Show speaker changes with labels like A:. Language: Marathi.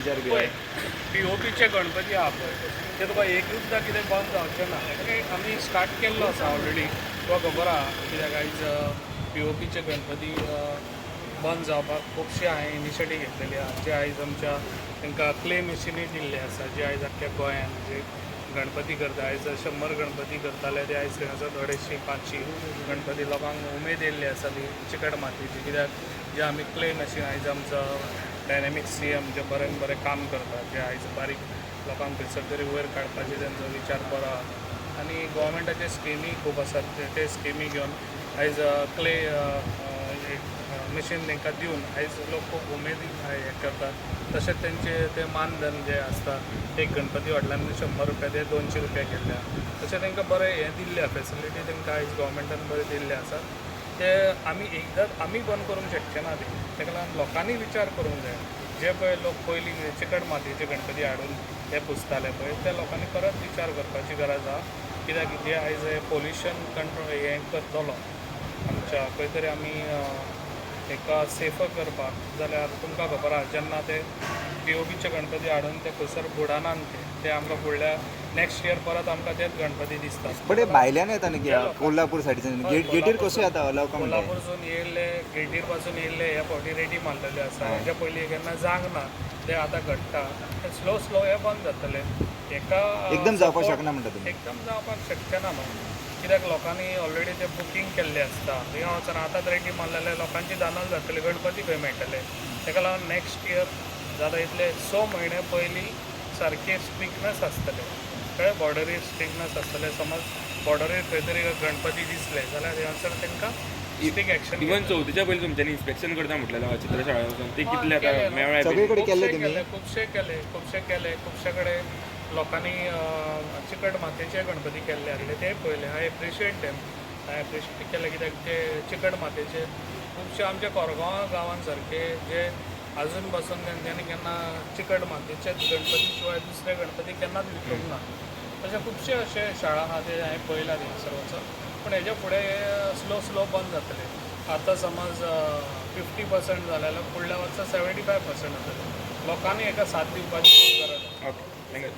A: पळय POPचे गणपती आहा पळय ते तुका एकूचदां कितें बंद जावचें ना आमी स्टार्ट केल्लो आसा ऑलरेडी तुका खबर आहा कित्याक आयज POPचे गणपती बंद जावपाक खुबशे हांवें इनिशिएटीव घेतलेली आहा जे आयज आमच्या तांकां क्ले मशिनी दिल्ले आसा जे आयज आख्ख्या गोंयांत जे गणपती करता आयज 100 गणपती करताले ते आयज खंय 250-500 गणपती लोकांक उमेद येयल्ली आसा ती चिकट मातयेची कित्याक जे आमी क्ले मशीन आयज आमचो डायनॅमिक CM जे बरें बरें काम करतात जे आयज बारीक लोकांक खंयसर तरी वयर काडपाचे तांचो विचार बरो आहा आनी गोवोरमेंटाचे स्किमी खूब आसात ते स्किमी घेवन आयज क्ले मशीन तांकां दिवन आयज लोक खूब उमेदीन हें करतात तशेंच तेंचे ते मानधन जे आसता एक गणपती फाटल्यान 100 रुपया ते 200 रुपया केल्ले आहा तशें तांकां बरें हें दिल्लें आहा फेसिलिटी तांकां आयज गोवोरमेंटान बरें दिल्ले आसा ते आमी एकदांच आमी बंद करूंक शकचे ना ताका लागून लोकांनी विचार करूंक जाय जे पळय लोक पयलीं चिकट मातयेचे गणपती हाडून ते पुजताले पळय त्या लोकांनी परत विचार करपाची गरज आहा कित्याक जे आयज पोल्युशन कंट्रोल हें करतलो आमच्या खंय तरी आमी एका सेफर करपाक जाल्यार तुमकां खबर आहा जेन्ना ते POPचे गणपती हाडून ते खंयसर बुडानात ते आमकां फुडल्या नेक्स्ट इयर परत आमकां तेच गणपती दिसतात
B: पण भायल्यान येता न्ही कोल्हापूर सायडीच्यान गेटीर कशें येता अलाव का म्हणटा
A: कोल्हापूरसून येयल्ले गेटीर पासून येयल्ले हे फावटी रेडी मारलेले आसा हेच्या पयलीं केन्ना जावंक ना ते आतां घडटा स्लो स्लो हे बंद जातले एका
B: एकदम जावपाक शकना म्हणटा तुमी
A: एकदम जावपाक शक्य ना न्हू कित्याक लोकांनी ऑलरेडी ते बुकींग केल्लें आसता थंय वचून आतांच रेडी मारलेले लोकांची दानल जातली गणपती खंय मेळटले ताका लागून नेक्स्ट इयर जाता इतले 6 म्हयने पयलीं सारके स्ट्रिक्टनेस आसतले कळ्ळें बॉर्डरीर स्ट्रिक्टनेस आसतले समज बॉर्डरीर खंय तरी गणपती दिसले जाल्यार थंयसर तांकां स्ट्रिक्ट एक्शन
C: इवन चवथीच्या पयलीं तुमच्यांनी इन्स्पेक्शन करता म्हटलें चित्रशाळा वचून ते कितले आतां मेळ्ळे
B: सगळीकडे केल्ले तुमी
A: खुबशे कडेन लोकांनी चिकट मातयेचे गणपती केल्ले आसले ते पळयले आय एप्रिशिएट देम हांवें एप्रिशिएट केले कित्याक ते चिकट मातयेचे खुबशे आमच्या कोरगांव गांवांत सारके जे अजून पासून तेंच्यांनी केन्ना चिकट मातयेचे गणपती शिवाय दुसरे गणपती केन्नाच विकूंक ना तशे खुबशे अशे शाळा आहा ते हांवें पळयला थंयसर वचून पूण हेजे फुडें स्लो स्लो बंद जातले आतां समज 50% जाले जाल्यार फुडल्या वर्सा 75% जातले लोकांनी हेका साथ दिवपाची खूब गरज आसा
C: ओके थँक्यू